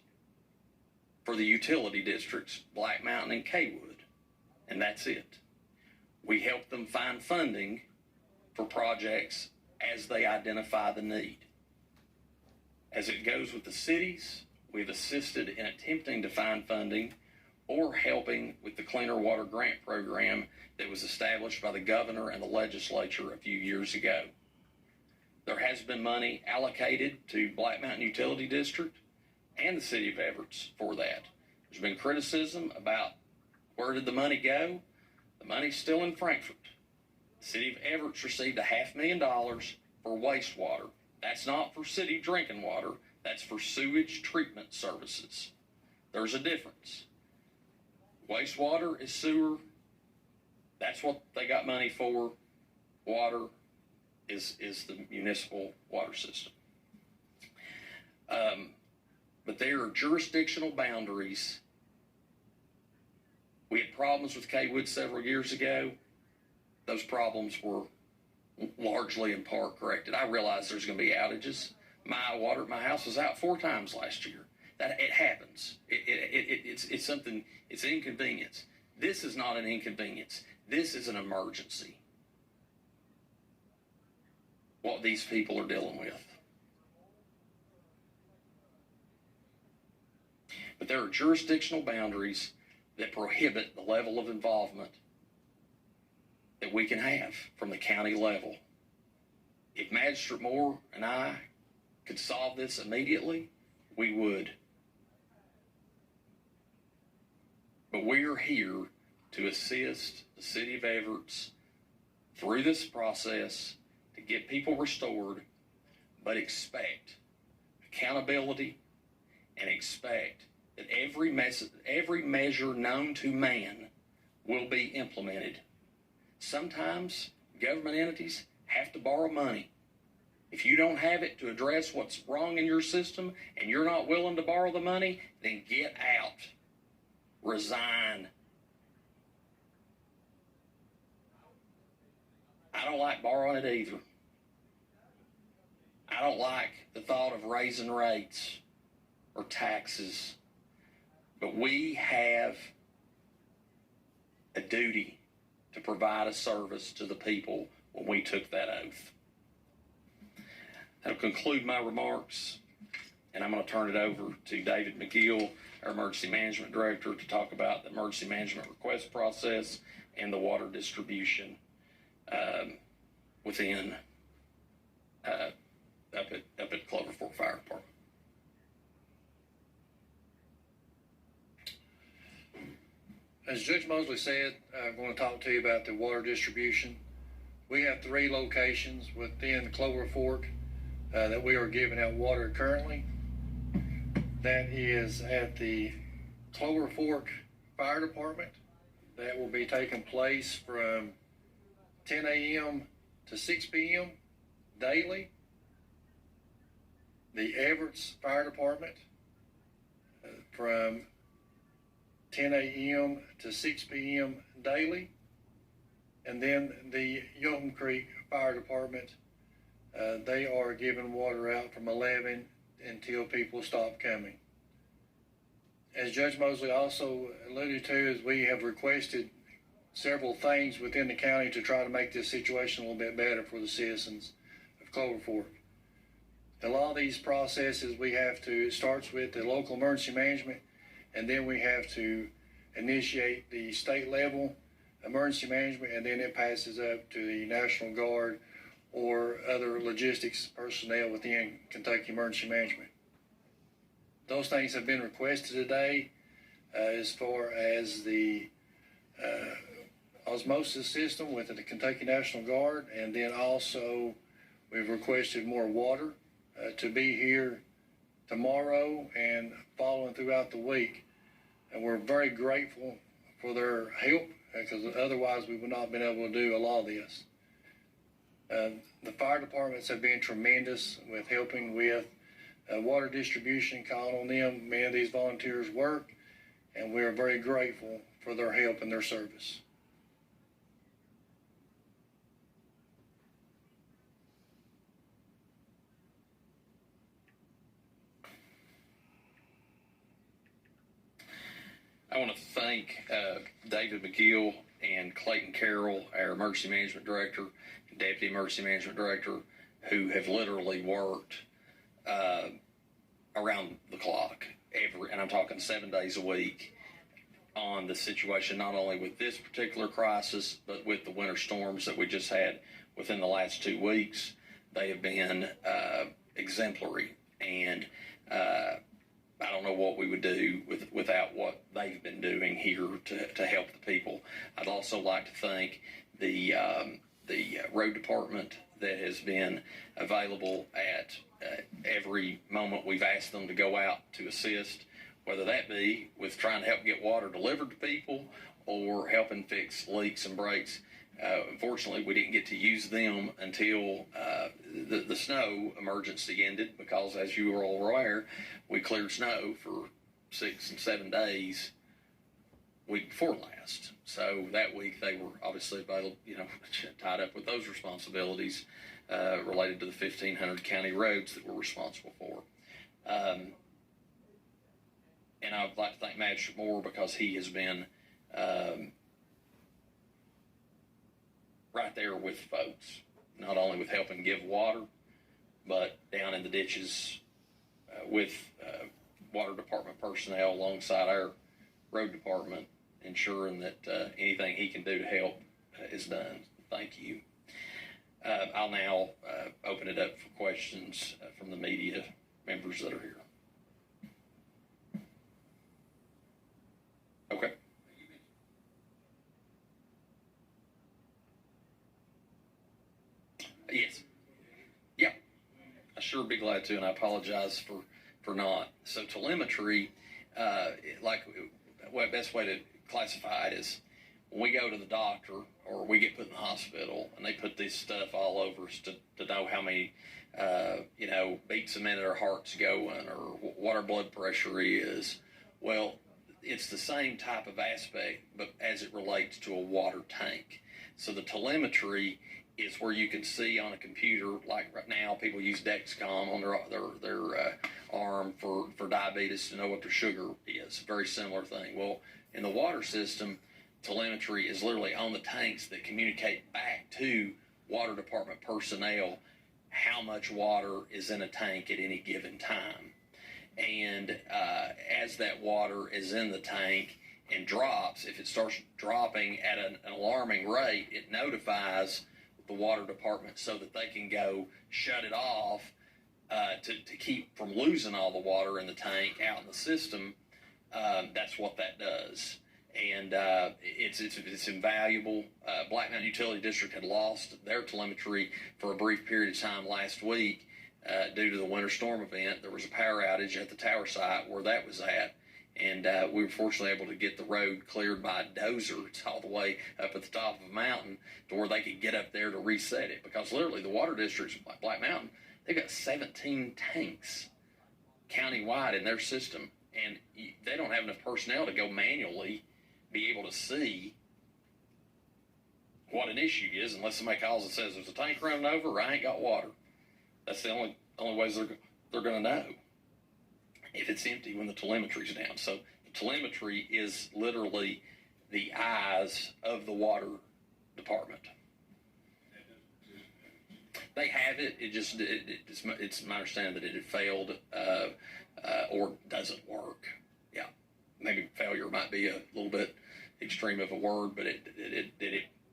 for the utility districts, Black Mountain and Kaywood, and that's it. We help them find funding for projects as they identify the need. As it goes with the cities, we've assisted in attempting to find funding or helping with the Cleaner Water Grant Program that was established by the governor and the legislature a few years ago. There has been money allocated to Black Mountain Utility District and the city of Everett for that. There's been criticism about where did the money go? The money's still in Frankfurt. The city of Everett received $500,000 for wastewater. That's not for city drinking water. That's for sewage treatment services. There's a difference. Wastewater is sewer. That's what they got money for. Water is the municipal water system. But there are jurisdictional boundaries. We had problems with Kaywood several years ago. Those problems were largely in part corrected. I realize there's going to be outages. My house was out 4 times last year. That it happens. It's something. It's an inconvenience. This is not an inconvenience. This is an emergency. What these people are dealing with. But there are jurisdictional boundaries that prohibit the level of involvement that we can have from the county level. If Magistrate Moore and I could solve this immediately, we would. But we are here to assist the city of Everett through this process to get people restored, but expect accountability and expect that every measure known to man will be implemented. Sometimes government entities have to borrow money. If you don't have it to address what's wrong in your system and you're not willing to borrow the money, then get out. Resign. I don't like borrowing it either. I don't like the thought of raising rates or taxes. But we have a duty to provide a service to the people when we took that oath. That'll conclude my remarks, and I'm going to turn it over to David McGill, our Emergency Management Director, to talk about the emergency management request process and the water distribution within up at Cloverfork Fire Department. As Judge Mosley said, I'm going to talk to you about the water distribution. We have 3 locations within Cloverfork that we are giving out water currently. That is at the Cloverfork Fire Department. That will be taking place from 10 a.m. to 6 p.m. daily. The Everett's Fire Department from 10 a.m. to 6 p.m. daily. And then the Yoakum Creek Fire Department, they are giving water out from 11 until people stop coming. As Judge Mosley also alluded to, is we have requested several things within the county to try to make this situation a little bit better for the citizens of Cloverfork. A lot of these processes it starts with the local emergency management, and then we have to initiate the state level emergency management, and then it passes up to the National Guard or other logistics personnel within Kentucky Emergency Management. Those things have been requested today as far as the osmosis system with the Kentucky National Guard, and then also we've requested more water to be here tomorrow and following throughout the week. And we're very grateful for their help, because otherwise we would not have been able to do a lot of this. The fire departments have been tremendous with helping with water distribution, calling on them. Many of these volunteers work, and we are very grateful for their help and their service. I want to thank David McGill and Clayton Carroll, our Emergency Management Director and Deputy Emergency Management Director, who have literally worked around the clock, and I'm talking 7 days a week, on the situation, not only with this particular crisis, but with the winter storms that we just had within the last 2 weeks. They have been exemplary, and I don't know what we would do without what they've been doing here to help the people. I'd also like to thank the road department that has been available at every moment we've asked them to go out to assist, whether that be with trying to help get water delivered to people or helping fix leaks and breaks. Unfortunately, we didn't get to use them until the snow emergency ended, because, as you are all aware, we cleared snow for 6 and 7 days week before last. So that week they were obviously available, tied up with those responsibilities related to the 1,500 county roads that we're responsible for. And I'd like to thank Magistrate Moore, because he has been right there with folks, not only with helping give water, but down in the ditches with water department personnel alongside our road department, ensuring that anything he can do to help is done. Thank you. I'll now open it up for questions from the media members that are here. Okay. Yes. Yeah. I sure be glad to, and I apologize for not. So telemetry, best way to classify it is when we go to the doctor or we get put in the hospital and they put this stuff all over us to know how many, beats a minute our heart's going or what our blood pressure is. Well, it's the same type of aspect, but as it relates to a water tank. So the telemetry is where you can see on a computer, like right now, people use Dexcom on their arm for diabetes to know what their sugar is. Very similar thing. Well, in the water system, telemetry is literally on the tanks that communicate back to water department personnel how much water is in a tank at any given time. And as that water is in the tank and drops, if it starts dropping at an alarming rate, it notifies the water department so that they can go shut it off to keep from losing all the water in the tank out in the system. That's what that does. And it's invaluable. Black Mountain Utility District had lost their telemetry for a brief period of time last week due to the winter storm event. There was a power outage at the tower site where that was at, And we were fortunately able to get the road cleared by a dozer. It's all the way up at the top of a mountain to where they could get up there to reset it. Because literally the water districts like Black Mountain, they've got 17 tanks countywide in their system. And they don't have enough personnel to go manually be able to see what an issue is unless somebody calls and says there's a tank running over or I ain't got water. That's the only ways they're going to know if it's empty when the telemetry's down. So the telemetry is literally the eyes of the water department. They have it. It's my understanding that it had failed or doesn't work. Yeah, maybe failure might be a little bit extreme of a word, but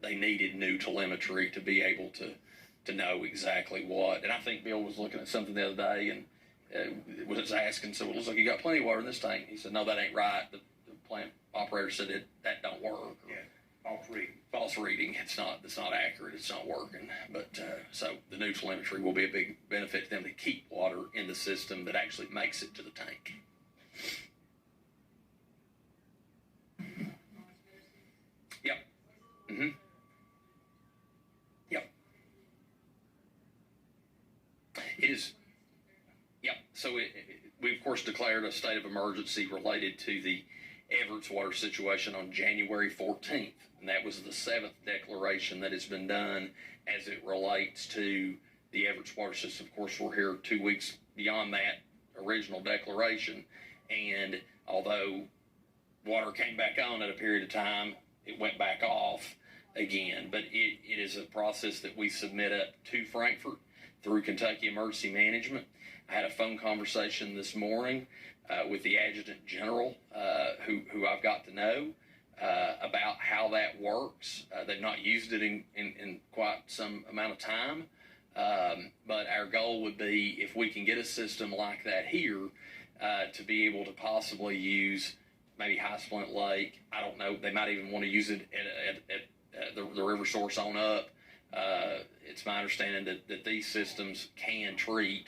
they needed new telemetry to be able to know exactly what. And I think Bill was looking at something the other day and was asking, so it looks like you got plenty of water in this tank. He said, no, that ain't right. The plant operator said that don't work. Yeah, false reading. False reading. It's not accurate. It's not working. But so the new telemetry will be a big benefit to them to keep water in the system that actually makes it to the tank. Yep. Mm-hmm. Yep. It is. Yep. So we, of course, declared a state of emergency related to the Everett's water situation on January 14th. And that was the 7th declaration that has been done as it relates to the Everett's water system. Of course, we're here 2 weeks beyond that original declaration. And although water came back on at a period of time, it went back off again. But it is a process that we submit up to Frankfort through Kentucky Emergency Management. I had a phone conversation this morning with the Adjutant General, who I've got to know about how that works. They've not used it in quite some amount of time, but our goal would be, if we can get a system like that here, to be able to possibly use maybe High Splint Lake. I don't know. They might even want to use it at the river source on up. It's my understanding that these systems can treat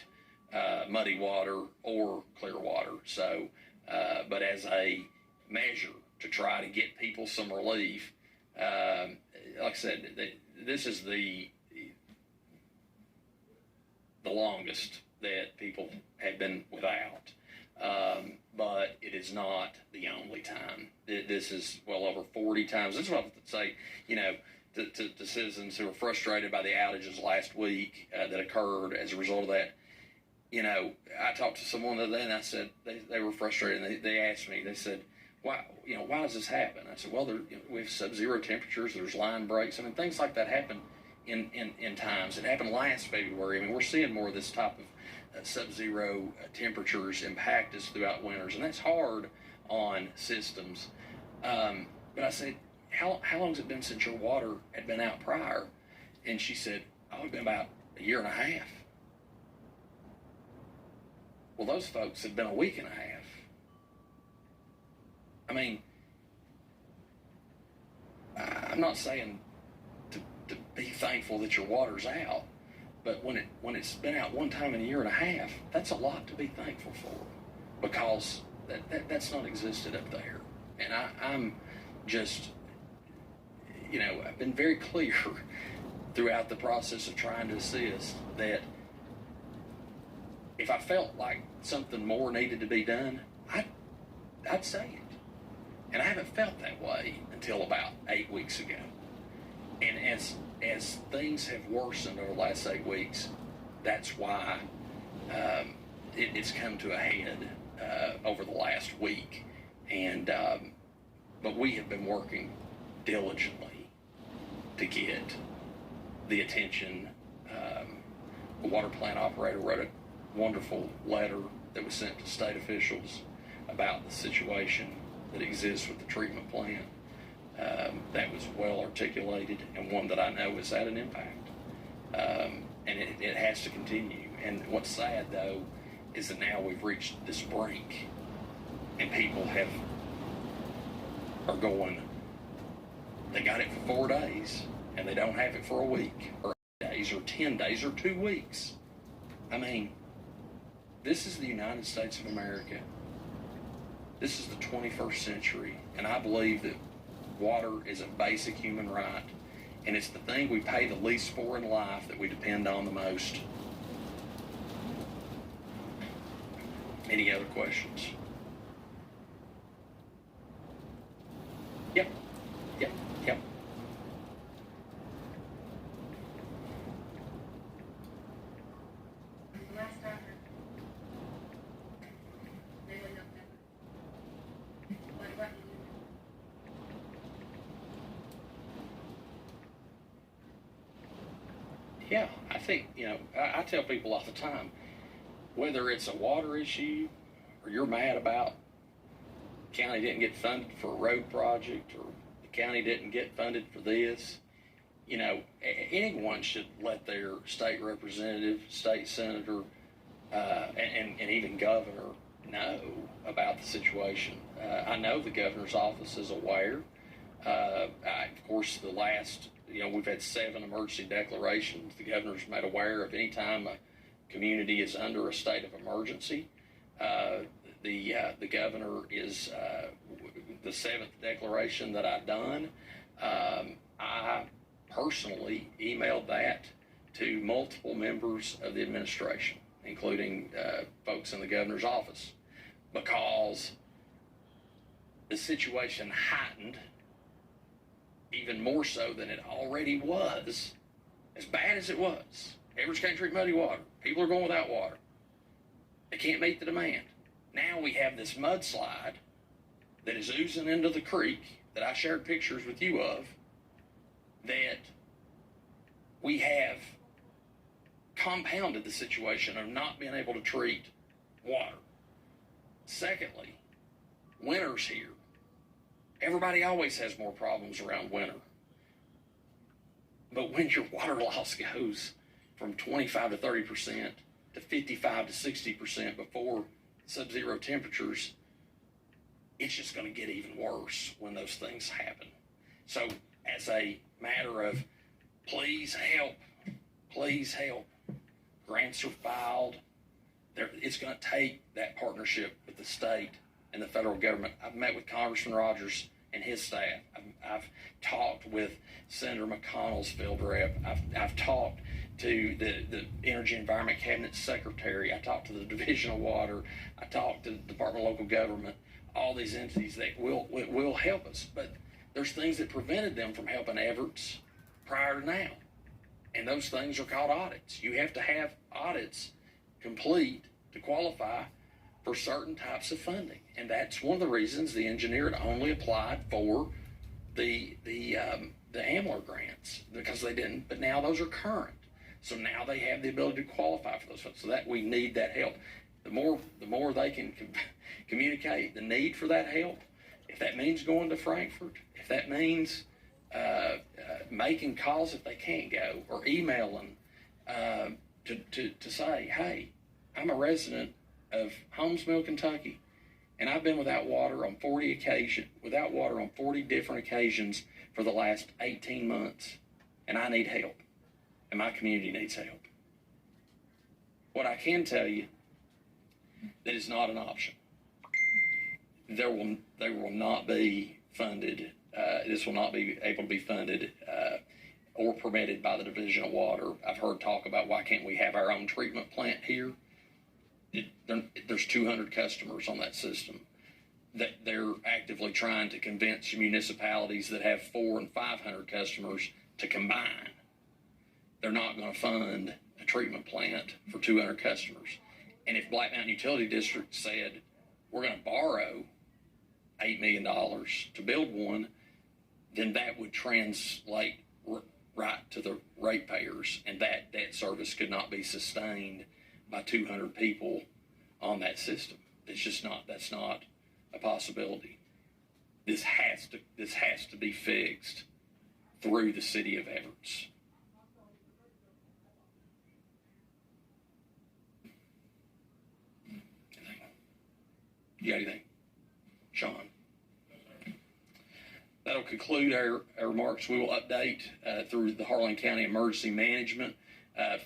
muddy water or clear water. So, but as a measure to try to get people some relief, like I said, this is the longest that people have been without. But it is not the only time. This is well over 40 times. This is what I would say, to citizens who were frustrated by the outages last week that occurred as a result of that. I talked to someone the other day and I said they were frustrated, and they asked me, they said, why does this happen? I said, well, we have sub-zero temperatures, there's line breaks. I mean, things like that happen in times. It happened last February. I mean, we're seeing more of this type of sub-zero temperatures impact us throughout winters, and that's hard on systems. But I said, how long has it been since your water had been out prior? And she said, it's been about a year and a half. Well, those folks had been a week and a half. I mean, I'm not saying to be thankful that your water's out, but when it's been out one time in a year and a half, that's a lot to be thankful for, because that's not existed up there. And I'm just, I've been very clear throughout the process of trying to assist that if I felt like something more needed to be done, I'd say it. And I haven't felt that way until about 8 weeks ago. And as things have worsened over the last 8 weeks, that's why it's come to a head over the last week. And but we have been working diligently to get the attention. The water plant operator wrote a wonderful letter that was sent to state officials about the situation that exists with the treatment plant. That was well articulated, and one that I know has had an impact. And it has to continue. And what's sad, though, is that now we've reached this brink, and people are going, they got it for 4 days, and they don't have it for a week, or 8 days, or 10 days, or 2 weeks. I mean, this is the United States of America. This is the 21st century, and I believe that water is a basic human right, and it's the thing we pay the least for in life that we depend on the most. Any other questions? Yep. Yep. Yep. Yeah, I think, I tell people all the time, whether it's a water issue or you're mad about the county didn't get funded for a road project or the county didn't get funded for this, anyone should let their state representative, state senator, and even governor know about the situation. I know the governor's office is aware. Of course, we've had 7 emergency declarations. The governor's made aware of any time a community is under a state of emergency. The governor is the 7th declaration that I've done. I personally emailed that to multiple members of the administration, including folks in the governor's office, because the situation heightened even more so than it already was, as bad as it was. Everett's can't drink muddy water. People are going without water. They can't meet the demand. Now we have this mudslide that is oozing into the creek that I shared pictures with you of, that we have compounded the situation of not being able to treat water. Secondly, winter's here. Everybody always has more problems around winter. But when your water loss goes from 25 to 30% to 55 to 60% before sub-zero temperatures, it's just going to get even worse when those things happen. So as a matter of please help, grants are filed. It's going to take that partnership with the state and the federal government. I've met with Congressman Rogers and his staff. I've talked with Senator McConnell's field rep. I've talked to the Energy and Environment Cabinet Secretary. I talked to the Division of Water. I talked to the Department of Local Government. All these entities that will help us. But there's things that prevented them from helping Everett's prior to now. And those things are called audits. You have to have audits complete to qualify for certain types of funding. And that's one of the reasons the engineer had only applied for the AMLR grants, because they didn't, but now those are current. So now they have the ability to qualify for those funds. So that we need that help. The more they can communicate the need for that help, if that means going to Frankfurt, if that means making calls if they can't go, or emailing to say, hey, I'm a resident of Holmes Mill, Kentucky, and I've been without water on 40 different occasions for the last 18 months, and I need help, and my community needs help. What I can tell you, that is not an option. They will not be funded. This will not be able to be funded or permitted by the Division of Water. I've heard talk about why can't we have our own treatment plant here. There's 200 customers on that system that they're actively trying to convince municipalities that have 400 and 500 customers to combine. They're not going to fund a treatment plant for 200 customers. And if Black Mountain Utility District said, we're going to borrow $8 million to build one, then that would translate right to the ratepayers, and that debt service could not be sustained by 200 people on that system. That's not a possibility. This has to be fixed through the city of Everett's. You got anything? Sean? That'll conclude our remarks. We will update through the Harlan County Emergency Management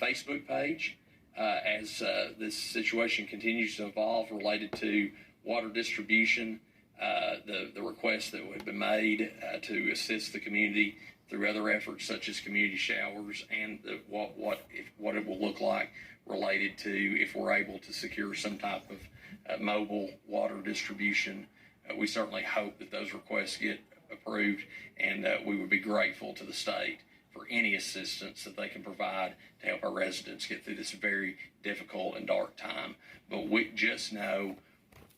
Facebook page as this situation continues to evolve related to water distribution, the requests that have been made to assist the community through other efforts such as community showers, and what it will look like related to if we're able to secure some type of mobile water distribution. We certainly hope that those requests get approved, and we would be grateful to the state for any assistance that they can provide to help our residents get through this very difficult and dark time. But we just know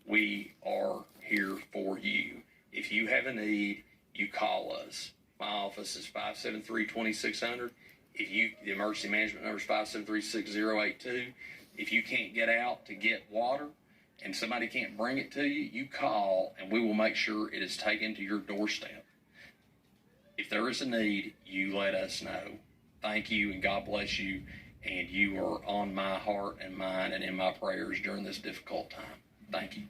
we are here for you. If you have a need, you call us. My office is 573-2600. The emergency management number is 573-6082. If you can't get out to get water and somebody can't bring it to you, you call and we will make sure it is taken to your doorstep. If there is a need, you let us know. Thank you, and God bless you. And you are on my heart and mind and in my prayers during this difficult time. Thank you.